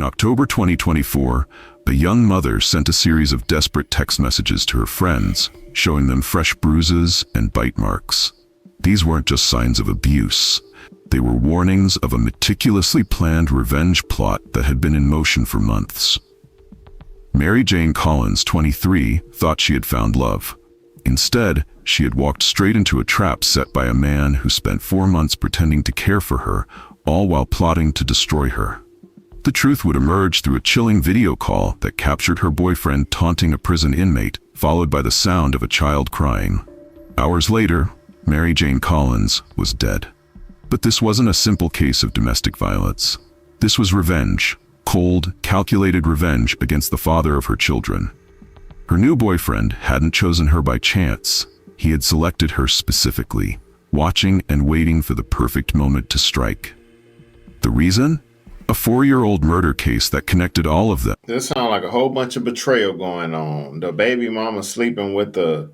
October 2024, a young mother sent a series of desperate text messages to her friends, showing them fresh bruises and bite marks. These weren't just signs of abuse. They were warnings of a meticulously planned revenge plot that had been in motion for months. Mary Jane Collins, 23, thought she had found love. Instead, she had walked straight into a trap set by a man who spent 4 months pretending to care for her, all while plotting to destroy her. The truth would emerge through a chilling video call that captured her boyfriend taunting a prison inmate, followed by the sound of a child crying. Hours later, Mary Jane Collins was dead. But this wasn't a simple case of domestic violence. This was revenge, cold, calculated revenge against the father of her children. Her new boyfriend hadn't chosen her by chance. He had selected her specifically, watching and waiting for the perfect moment to strike. The reason? A 4-year-old murder case that connected all of them. This sounds like a whole bunch of betrayal going on. The baby mama sleeping with the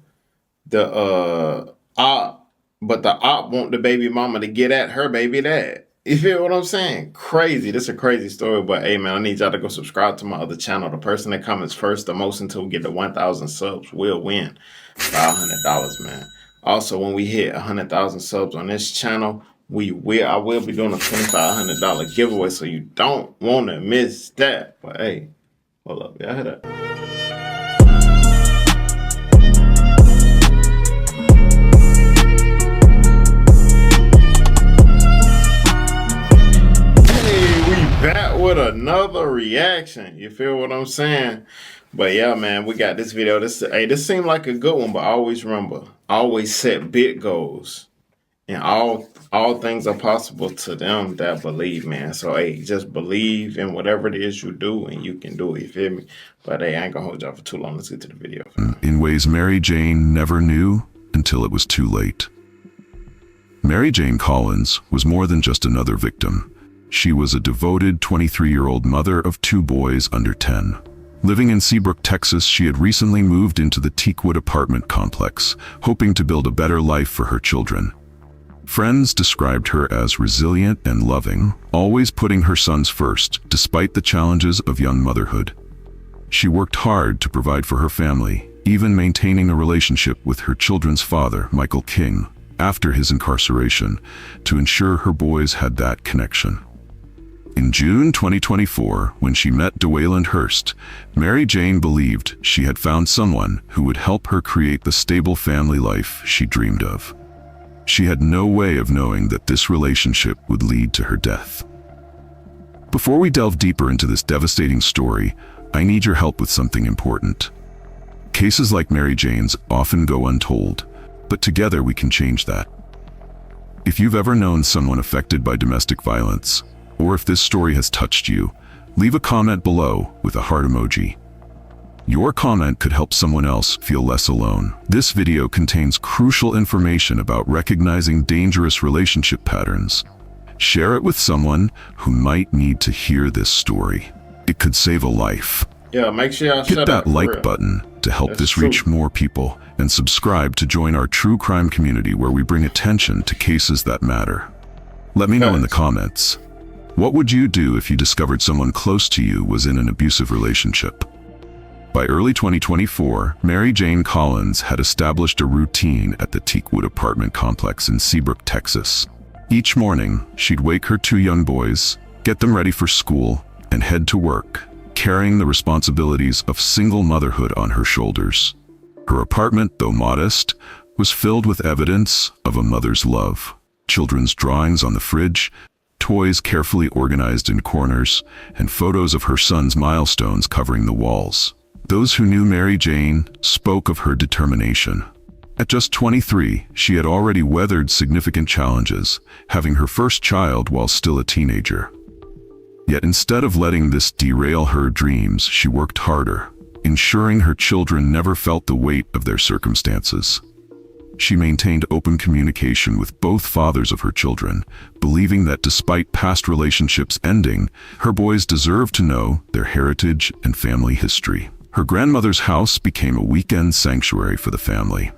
op, but the op want the baby mama to get at her baby dad. You feel what I'm saying? Crazy. This is a crazy story, but hey man, I need y'all to go subscribe to my other channel. The person that comments first the most until we get to 1,000 subs will win $500, man. Also, when we hit 100,000 subs on this channel, I will be doing a $2,500 giveaway, so you don't want to miss that. But hey, hold up, y'all hear that? Back with another reaction. You feel what I'm saying? But yeah, man, we got this video. This seemed like a good one, but always remember, always set big goals. And all things are possible to them that believe, man. So hey, just believe in whatever it is you do, and you can do it. You feel me? But hey, I ain't gonna hold y'all for too long. Let's get to the video. In ways Mary Jane never knew until it was too late. Mary Jane Collins was more than just another victim. She was a devoted 23-year-old mother of 2 boys under 10. Living in Seabrook, Texas, she had recently moved into the Teakwood apartment complex, hoping to build a better life for her children. Friends described her as resilient and loving, always putting her sons first, despite the challenges of young motherhood. She worked hard to provide for her family, even maintaining a relationship with her children's father, Michael King, after his incarceration, to ensure her boys had that connection. In June 2024, when she met DeWayland Hurst, Mary Jane believed she had found someone who would help her create the stable family life she dreamed of. She had no way of knowing that this relationship would lead to her death. Before we delve deeper into this devastating story, I need your help with something important. Cases like Mary Jane's often go untold, but together we can change that. If you've ever known someone affected by domestic violence, or if this story has touched you, leave a comment below with a heart emoji. Your comment could help someone else feel less alone. This video contains crucial information about recognizing dangerous relationship patterns. Share it with someone who might need to hear this story. It could save a life. Yeah, make sure y'all hit that like button to help this reach more people, and subscribe to join our true crime community where we bring attention to cases that matter. Let me know in the comments. What would you do if you discovered someone close to you was in an abusive relationship? By early 2024, Mary Jane Collins had established a routine at the Teakwood apartment complex in Seabrook, Texas. Each morning, she'd wake her 2 young boys, get them ready for school, and head to work, carrying the responsibilities of single motherhood on her shoulders. Her apartment, though modest, was filled with evidence of a mother's love. Children's drawings on the fridge, toys carefully organized in corners, and photos of her son's milestones covering the walls. Those who knew Mary Jane spoke of her determination. At just 23, she had already weathered significant challenges, having her first child while still a teenager. Yet instead of letting this derail her dreams, she worked harder, ensuring her children never felt the weight of their circumstances. She maintained open communication with both fathers of her children, believing that despite past relationships ending, her boys deserved to know their heritage and family history. Her grandmother's house became a weekend sanctuary for the family.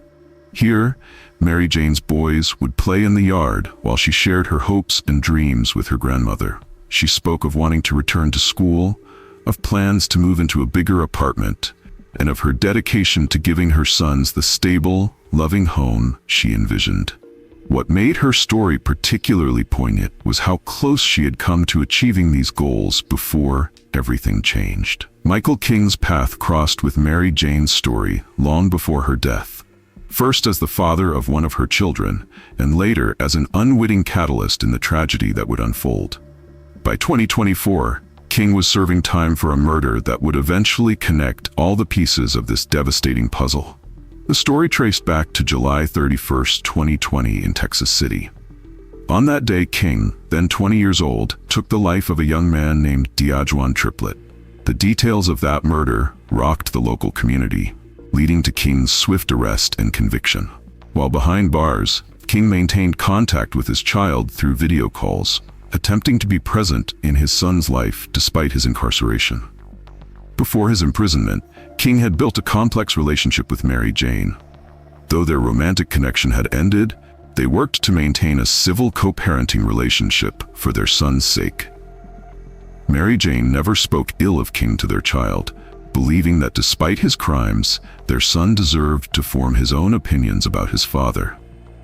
Here, Mary Jane's boys would play in the yard while she shared her hopes and dreams with her grandmother. She spoke of wanting to return to school, of plans to move into a bigger apartment, and of her dedication to giving her sons the stable, loving home she envisioned. What made her story particularly poignant was how close she had come to achieving these goals before everything changed. Michael King's path crossed with Mary Jane's story long before her death, first as the father of one of her children, and later as an unwitting catalyst in the tragedy that would unfold. By 2024, King was serving time for a murder that would eventually connect all the pieces of this devastating puzzle. The story traced back to July 31st, 2020 in Texas City. On that day, King, then 20 years old, took the life of a young man named Diajuan Triplett. The details of that murder rocked the local community, leading to King's swift arrest and conviction. While behind bars, King maintained contact with his child through video calls, attempting to be present in his son's life despite his incarceration. Before his imprisonment, King had built a complex relationship with Mary Jane. Though their romantic connection had ended, they worked to maintain a civil co-parenting relationship for their son's sake. Mary Jane never spoke ill of King to their child, believing that despite his crimes, their son deserved to form his own opinions about his father.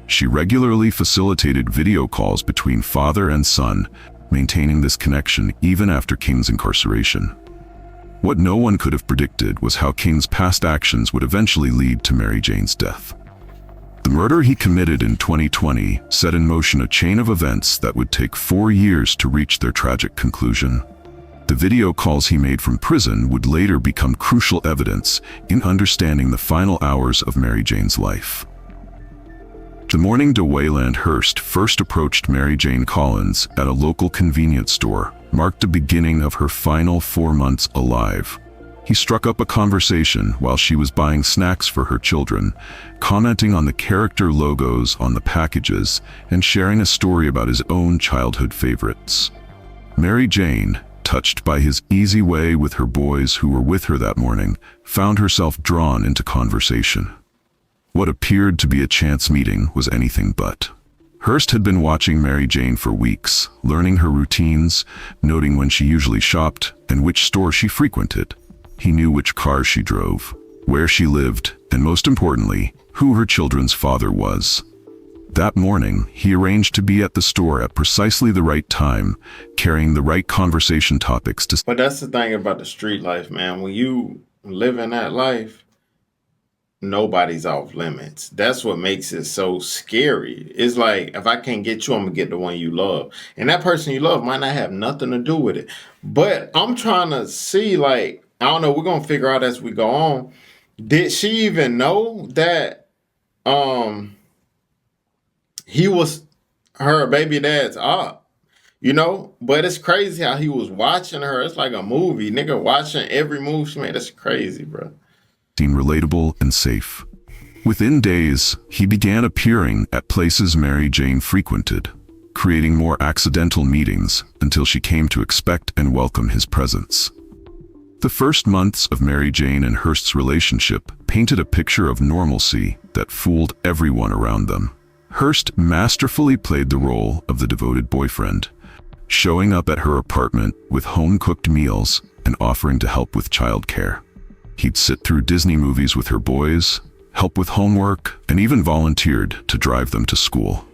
She regularly facilitated video calls between father and son, maintaining this connection even after King's incarceration. What no one could have predicted was how King's past actions would eventually lead to Mary Jane's death. The murder he committed in 2020 set in motion a chain of events that would take 4 years to reach their tragic conclusion. The video calls he made from prison would later become crucial evidence in understanding the final hours of Mary Jane's life. The morning DeWayland Hurst first approached Mary Jane Collins at a local convenience store marked the beginning of her final 4 months alive. He struck up a conversation while she was buying snacks for her children, commenting on the character logos on the packages and sharing a story about his own childhood favorites. Mary Jane, touched by his easy way with her boys who were with her that morning, found herself drawn into conversation. What appeared to be a chance meeting was anything but. Hurst had been watching Mary Jane for weeks, learning her routines, noting when she usually shopped and which store she frequented. He knew which cars she drove, where she lived, and most importantly, who her children's father was. That morning, he arranged to be at the store at precisely the right time, carrying the right conversation topics to... But that's the thing about the street life, man. When you live in that life, nobody's off limits. That's what makes it so scary. It's like, if I can't get you, I'm gonna get the one you love. And that person you love might not have nothing to do with it. But I'm trying to see, like, I don't know, we're gonna figure out as we go on. Did she even know that he was her baby dad's op? You know? But it's crazy how he was watching her. It's like a movie. Nigga watching every move she made. That's crazy, bro. Seemed relatable and safe. Within days, he began appearing at places Mary Jane frequented, creating more accidental meetings until she came to expect and welcome his presence. The first months of Mary Jane and Hurst's relationship painted a picture of normalcy that fooled everyone around them. Hurst masterfully played the role of the devoted boyfriend, showing up at her apartment with home-cooked meals and offering to help with childcare. He'd sit through Disney movies with her boys, help with homework, and even volunteered to drive them to school.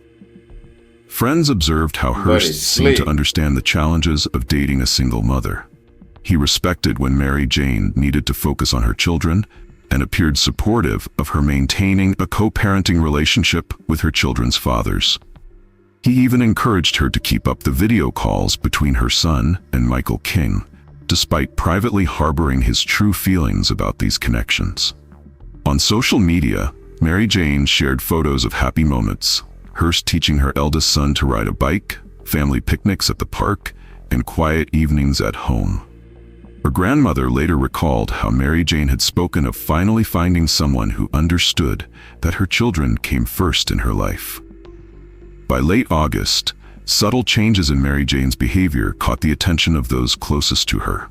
Friends observed how Hurst seemed to understand the challenges of dating a single mother. He respected when Mary Jane needed to focus on her children and appeared supportive of her maintaining a co-parenting relationship with her children's fathers. He even encouraged her to keep up the video calls between her son and Michael King, despite privately harboring his true feelings about these connections. On social media, Mary Jane shared photos of happy moments, Hurst teaching her eldest son to ride a bike, family picnics at the park, and quiet evenings at home. Her grandmother later recalled how Mary Jane had spoken of finally finding someone who understood that her children came first in her life. By late August, subtle changes in Mary Jane's behavior caught the attention of those closest to her.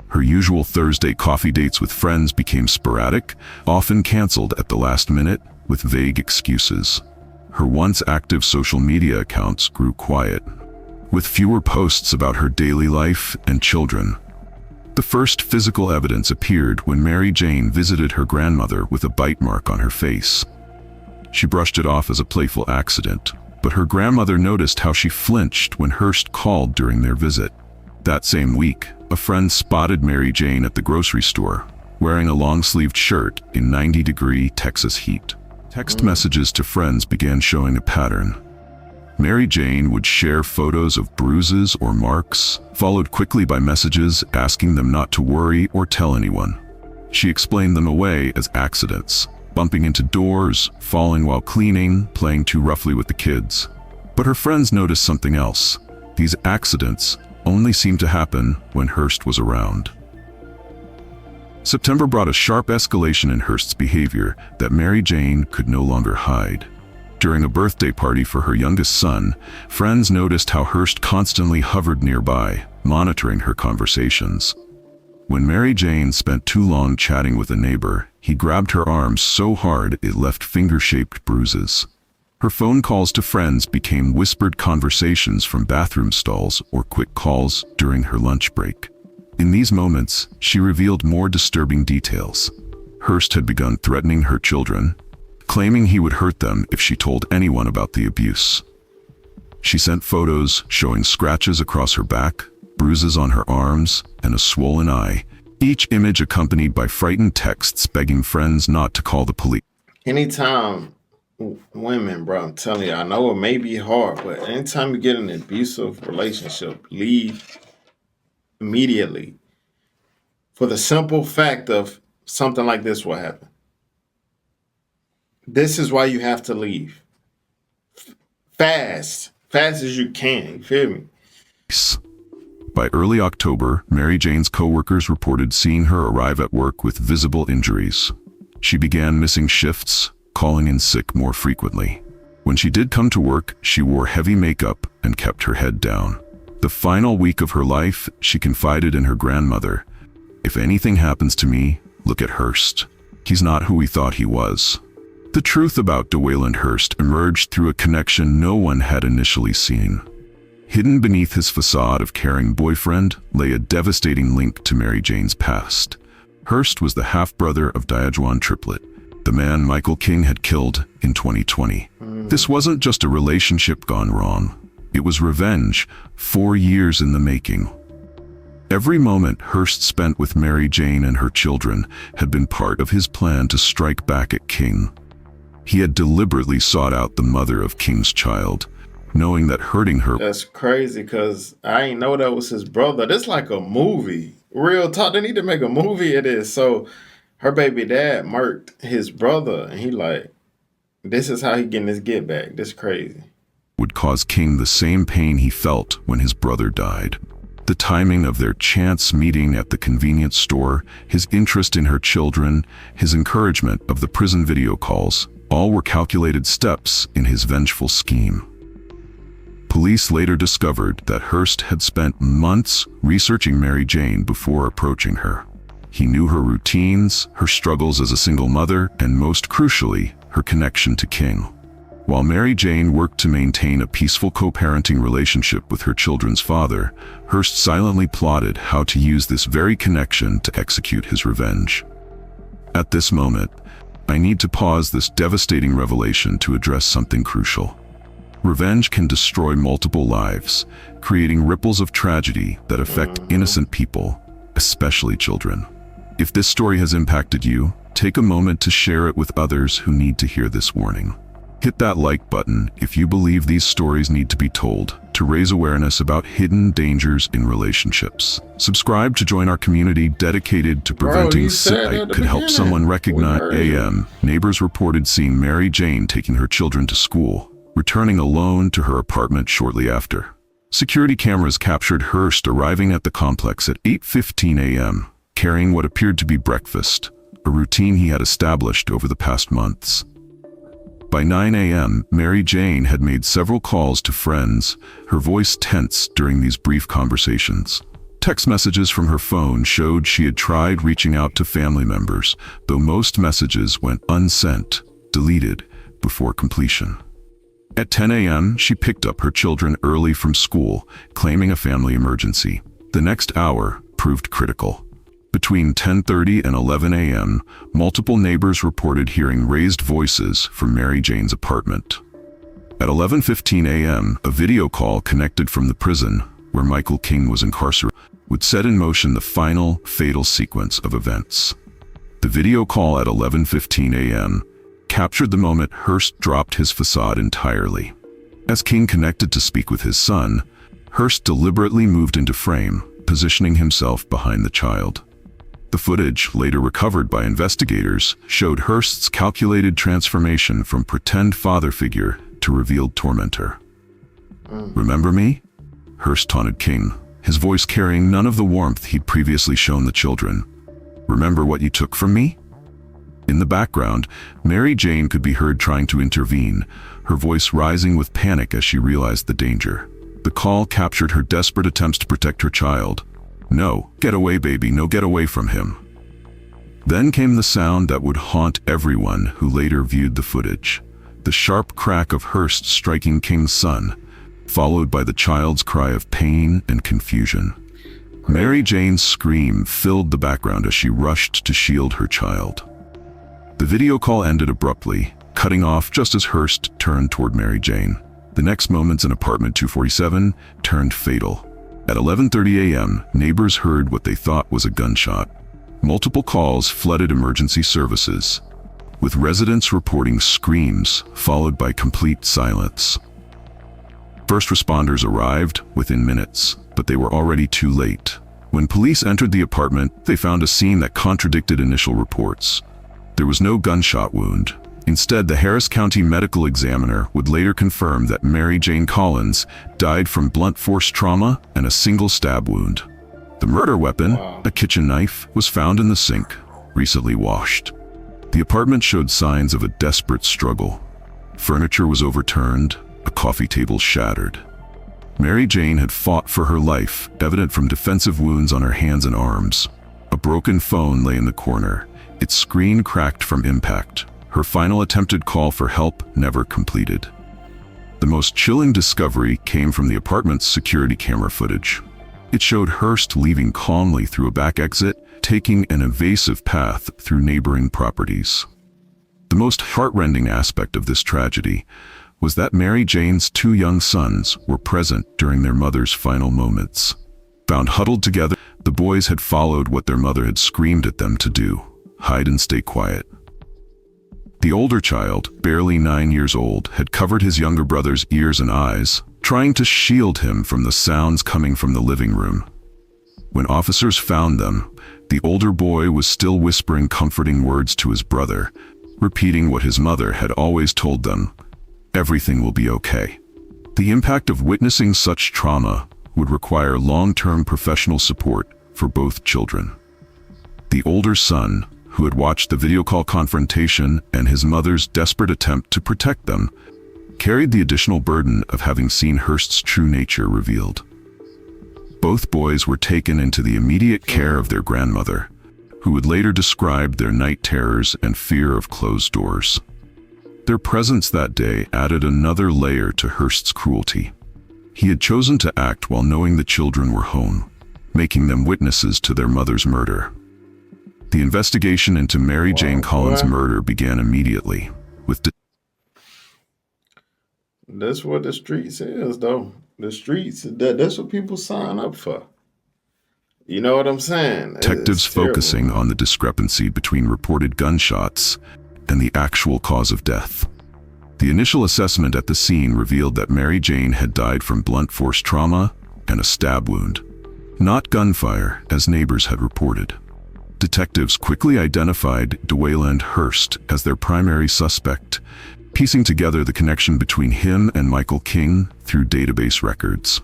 Her usual Thursday coffee dates with friends became sporadic, often canceled at the last minute with vague excuses. Her once active social media accounts grew quiet. with fewer posts about her daily life and children. The first physical evidence appeared when Mary Jane visited her grandmother with a bite mark on her face. She brushed it off as a playful accident, but her grandmother noticed how she flinched when Hearst called during their visit. That same week, a friend spotted Mary Jane at the grocery store, wearing a long-sleeved shirt in 90-degree Texas heat. Text messages to friends began showing a pattern. Mary Jane would share photos of bruises or marks, followed quickly by messages asking them not to worry or tell anyone. She explained them away as accidents, bumping into doors, falling while cleaning, playing too roughly with the kids. But her friends noticed something else. These accidents only seemed to happen when Hearst was around. September brought a sharp escalation in Hearst's behavior that Mary Jane could no longer hide. During a birthday party for her youngest son, friends noticed how Hearst constantly hovered nearby, monitoring her conversations. When Mary Jane spent too long chatting with a neighbor, he grabbed her arm so hard it left finger-shaped bruises. Her phone calls to friends became whispered conversations from bathroom stalls or quick calls during her lunch break. In these moments, she revealed more disturbing details. Hearst had begun threatening her children, claiming he would hurt them if she told anyone about the abuse. She sent photos showing scratches across her back, bruises on her arms, and a swollen eye, each image accompanied by frightened texts begging friends not to call the police. Anytime women, bro, I'm telling you, I know it may be hard, but anytime you get in an abusive relationship, leave immediately. For the simple fact of something like this will happen. This is why you have to leave. Fast as you can, you feel me? By early October, Mary Jane's co-workers reported seeing her arrive at work with visible injuries. She began missing shifts, calling in sick more frequently. When she did come to work, she wore heavy makeup and kept her head down. The final week of her life, she confided in her grandmother, "If anything happens to me, look at Hearst. He's not who we thought he was." The truth about DeWayland Hearst emerged through a connection no one had initially seen. Hidden beneath his facade of caring boyfriend lay a devastating link to Mary Jane's past. Hearst was the half-brother of Diajuan Triplet, the man Michael King had killed in 2020. This wasn't just a relationship gone wrong. It was revenge, 4 years in the making. Every moment Hearst spent with Mary Jane and her children had been part of his plan to strike back at King. He had deliberately sought out the mother of King's child, knowing that hurting her— That's crazy, because I ain't know that was his brother. This like a movie. Real talk, they need to make a movie of this. So her baby dad murked his brother, and he like, this is how he getting his get back. This crazy. would cause King the same pain he felt when his brother died. The timing of their chance meeting at the convenience store, his interest in her children, his encouragement of the prison video calls, all were calculated steps in his vengeful scheme. Police later discovered that Hearst had spent months researching Mary Jane before approaching her. He knew her routines, her struggles as a single mother, and most crucially, her connection to King. While Mary Jane worked to maintain a peaceful co-parenting relationship with her children's father, Hearst silently plotted how to use this very connection to execute his revenge. At this moment, I need to pause this devastating revelation to address something crucial. Revenge can destroy multiple lives, creating ripples of tragedy that affect innocent people, especially children. If this story has impacted you, take a moment to share it with others who need to hear this warning. Hit that like button if you believe these stories need to be told to raise awareness about hidden dangers in relationships. Subscribe to join our community dedicated to preventing suicide. Could help someone recognize. Neighbors reported seeing Mary Jane taking her children to school, returning alone to her apartment shortly after. Security cameras captured Hearst arriving at the complex at 8:15 a.m., carrying what appeared to be breakfast, a routine he had established over the past months. By 9 a.m., Mary Jane had made several calls to friends, her voice tense during these brief conversations. Text messages from her phone showed she had tried reaching out to family members, though most messages went unsent, deleted, before completion. At 10 a.m., she picked up her children early from school, claiming a family emergency. The next hour proved critical. Between 10:30 and 11 a.m., multiple neighbors reported hearing raised voices from Mary Jane's apartment. At 11:15 a.m., a video call connected from the prison, where Michael King was incarcerated, would set in motion the final, fatal sequence of events. The video call at 11:15 a.m. captured the moment Hurst dropped his facade entirely. As King connected to speak with his son, Hurst deliberately moved into frame, positioning himself behind the child. The footage, later recovered by investigators, showed Hurst's calculated transformation from pretend father figure to revealed tormentor. "Remember me?" Hurst taunted King, his voice carrying none of the warmth he'd previously shown the children. "Remember what you took from me?" In the background, Mary Jane could be heard trying to intervene, her voice rising with panic as she realized the danger. The call captured her desperate attempts to protect her child. "No, get away, baby, no, get away from him." Then came the sound that would haunt everyone who later viewed the footage. The sharp crack of Hurst striking King's son, followed by the child's cry of pain and confusion. Mary Jane's scream filled the background as she rushed to shield her child. The video call ended abruptly, cutting off just as Hurst turned toward Mary Jane. The next moments in apartment 247 turned fatal. At 11:30 a.m., neighbors heard what they thought was a gunshot. Multiple calls flooded emergency services, with residents reporting screams followed by complete silence. First responders arrived within minutes, but they were already too late. When police entered the apartment, they found a scene that contradicted initial reports. There was no gunshot wound. Instead, the Harris County medical examiner would later confirm that Mary Jane Collins died from blunt force trauma and a single stab wound. The murder weapon, a kitchen knife, was found in the sink, recently washed. The apartment showed signs of a desperate struggle. Furniture was overturned, a coffee table shattered. Mary Jane had fought for her life, evident from defensive wounds on her hands and arms. A broken phone lay in the corner, its screen cracked from impact. Her final attempted call for help never completed. The most chilling discovery came from the apartment's security camera footage. It showed Hurst leaving calmly through a back exit, taking an evasive path through neighboring properties. The most heartrending aspect of this tragedy was that Mary Jane's two young sons were present during their mother's final moments. Found huddled together, the boys had followed what their mother had screamed at them to do: hide and stay quiet. The older child, barely 9 years old, had covered his younger brother's ears and eyes, trying to shield him from the sounds coming from the living room. When officers found them, the older boy was still whispering comforting words to his brother, repeating what his mother had always told them: "Everything will be okay." The impact of witnessing such trauma would require long-term professional support for both children. The older son, who had watched the video call confrontation and his mother's desperate attempt to protect them, carried the additional burden of having seen Hurst's true nature revealed. Both boys were taken into the immediate care of their grandmother, who would later describe their night terrors and fear of closed doors. Their presence that day added another layer to Hurst's cruelty. He had chosen to act while knowing the children were home, making them witnesses to their mother's murder. The investigation into Mary Jane Collins' murder began immediately, with That's what the streets is, though. The streets, that's what people sign up for. You know what I'm saying? detectives focusing on the discrepancy between reported gunshots and the actual cause of death. The initial assessment at the scene revealed that Mary Jane had died from blunt force trauma and a stab wound, not gunfire, as neighbors had reported. Detectives quickly identified DeWayland Hurst as their primary suspect, piecing together the connection between him and Michael King through database records.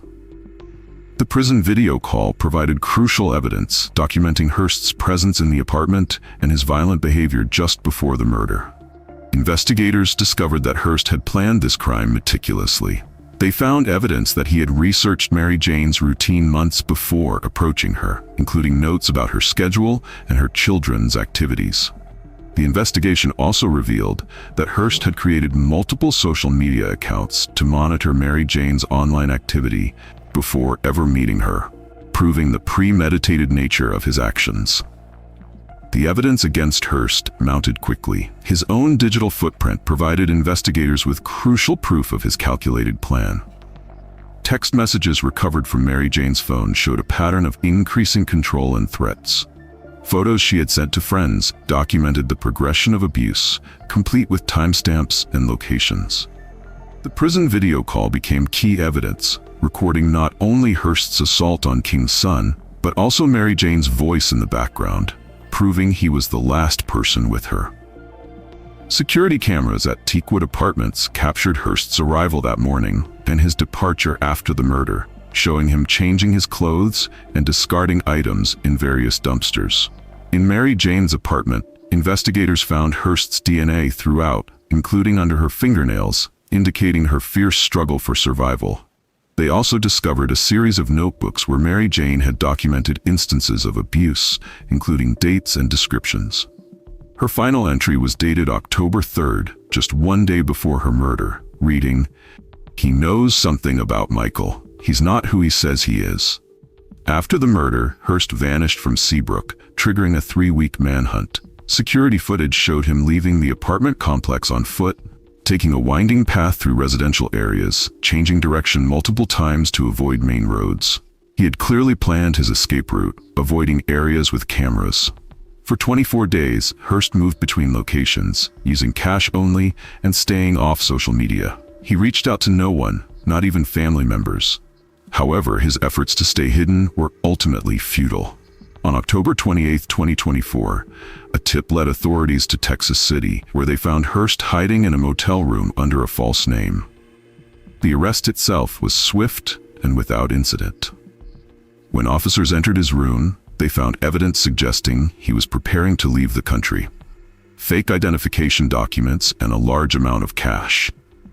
The prison video call provided crucial evidence documenting Hurst's presence in the apartment and his violent behavior just before the murder. Investigators discovered that Hurst had planned this crime meticulously. They found evidence that he had researched Mary Jane's routine months before approaching her, including notes about her schedule and her children's activities. The investigation also revealed that Hearst had created multiple social media accounts to monitor Mary Jane's online activity before ever meeting her, proving the premeditated nature of his actions. The evidence against Hearst mounted quickly. His own digital footprint provided investigators with crucial proof of his calculated plan. Text messages recovered from Mary Jane's phone showed a pattern of increasing control and threats. Photos she had sent to friends documented the progression of abuse, complete with timestamps and locations. The prison video call became key evidence, recording not only Hearst's assault on King's son, but also Mary Jane's voice in the background, proving he was the last person with her. Security cameras at Teakwood Apartments captured Hearst's arrival that morning and his departure after the murder, showing him changing his clothes and discarding items in various dumpsters. In Mary Jane's apartment, investigators found Hearst's DNA throughout, including under her fingernails, indicating her fierce struggle for survival. They also discovered a series of notebooks where Mary Jane had documented instances of abuse, including dates and descriptions. Her final entry was dated October 3rd, just one day before her murder, reading, "He knows something about Michael. He's not who he says he is." After the murder, Hearst vanished from Seabrook, triggering a 3-week manhunt. Security footage showed him leaving the apartment complex on foot, taking a winding path through residential areas, changing direction multiple times to avoid main roads. He had clearly planned his escape route, avoiding areas with cameras. For 24 days, Hearst moved between locations, using cash only and staying off social media. He reached out to no one, not even family members. However, his efforts to stay hidden were ultimately futile. On October 28, 2024, a tip led authorities to Texas City, where they found Hearst hiding in a motel room under a false name. The arrest itself was swift and without incident. When officers entered his room, they found evidence suggesting he was preparing to leave the country. Fake identification documents and a large amount of cash.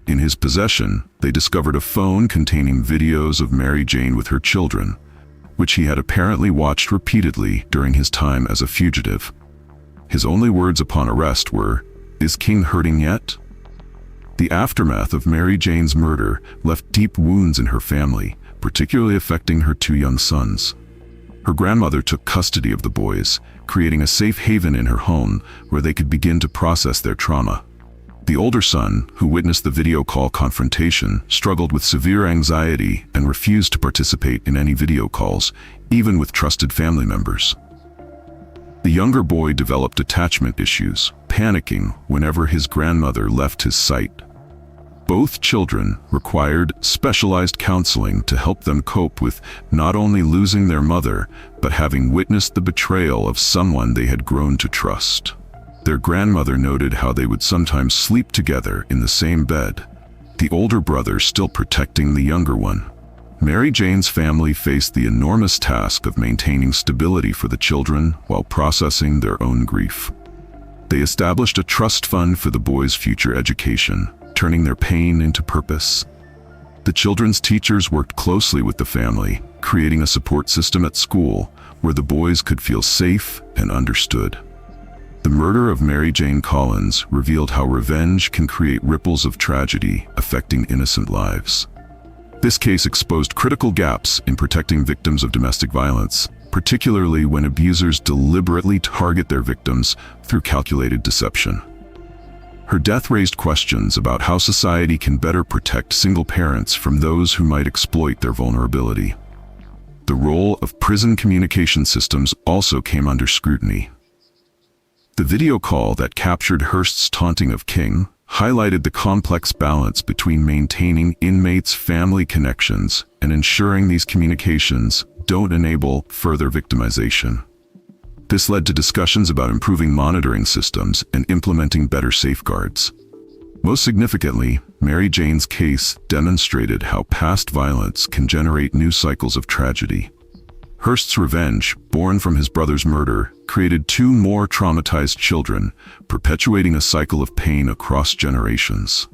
In his possession, they discovered a phone containing videos of Mary Jane with her children, which he had apparently watched repeatedly during his time as a fugitive. His only words upon arrest were, "Is King hurting yet?" The aftermath of Mary Jane's murder left deep wounds in her family, particularly affecting her 2 young sons. Her grandmother took custody of the boys, creating a safe haven in her home where they could begin to process their trauma. The older son, who witnessed the video call confrontation, struggled with severe anxiety and refused to participate in any video calls, even with trusted family members. The younger boy developed attachment issues, panicking whenever his grandmother left his sight. Both children required specialized counseling to help them cope with not only losing their mother, but having witnessed the betrayal of someone they had grown to trust. Their grandmother noted how they would sometimes sleep together in the same bed, the older brother still protecting the younger one. Mary Jane's family faced the enormous task of maintaining stability for the children while processing their own grief. They established a trust fund for the boys' future education, turning their pain into purpose. The children's teachers worked closely with the family, creating a support system at school where the boys could feel safe and understood. The murder of Mary Jane Collins revealed how revenge can create ripples of tragedy affecting innocent lives. This case exposed critical gaps in protecting victims of domestic violence, particularly when abusers deliberately target their victims through calculated deception. Her death raised questions about how society can better protect single parents from those who might exploit their vulnerability. The role of prison communication systems also came under scrutiny. The video call that captured Hearst's taunting of King highlighted the complex balance between maintaining inmates' family connections and ensuring these communications don't enable further victimization. This led to discussions about improving monitoring systems and implementing better safeguards. Most significantly, Mary Jane's case demonstrated how past violence can generate new cycles of tragedy. Hearst's revenge, born from his brother's murder, created 2 more traumatized children, perpetuating a cycle of pain across generations.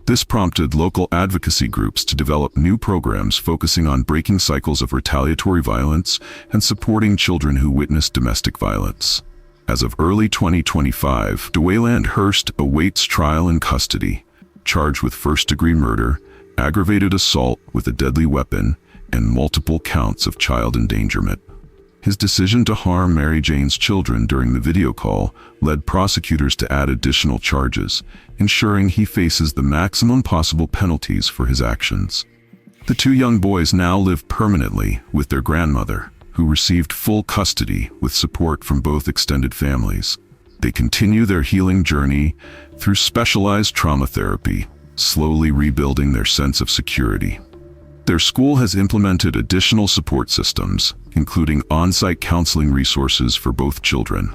This prompted local advocacy groups to develop new programs focusing on breaking cycles of retaliatory violence and supporting children who witnessed domestic violence. As of early 2025, DeWayland Hurst awaits trial in custody, charged with first-degree murder, aggravated assault with a deadly weapon, and multiple counts of child endangerment. His decision to harm Mary Jane's children during the video call led prosecutors to add additional charges, ensuring he faces the maximum possible penalties for his actions. The two young boys now live permanently with their grandmother, who received full custody with support from both extended families. They continue their healing journey through specialized trauma therapy, slowly rebuilding their sense of security. Their school has implemented additional support systems, including on-site counseling resources for both children.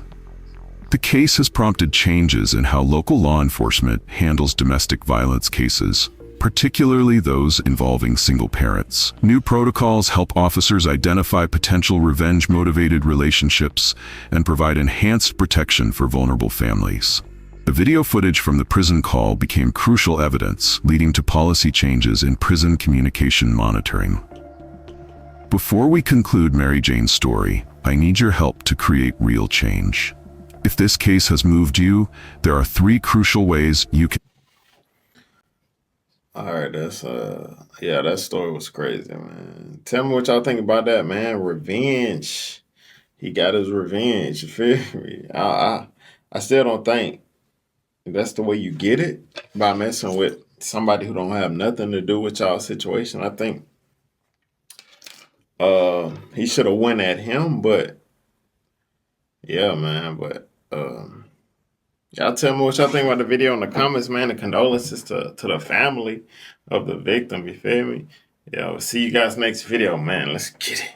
The case has prompted changes in how local law enforcement handles domestic violence cases, particularly those involving single parents. New protocols help officers identify potential revenge-motivated relationships and provide enhanced protection for vulnerable families. The video footage from the prison call became crucial evidence, leading to policy changes in prison communication monitoring. Before we conclude Mary Jane's story, I need your help to create real change. If this case has moved you, there are 3 crucial ways you can. All right, yeah, that story was crazy, man. Tell me what y'all think about that, man. Revenge. He got his revenge. You feel me? I still don't think that's the way you get it, by messing with somebody who don't have nothing to do with y'all situation. I think he should have went at him, but yeah, man. But y'all tell me what y'all think about the video in the comments, man. And condolences to the family of the victim. You feel me? Yeah, see you guys next video, man. Let's get it.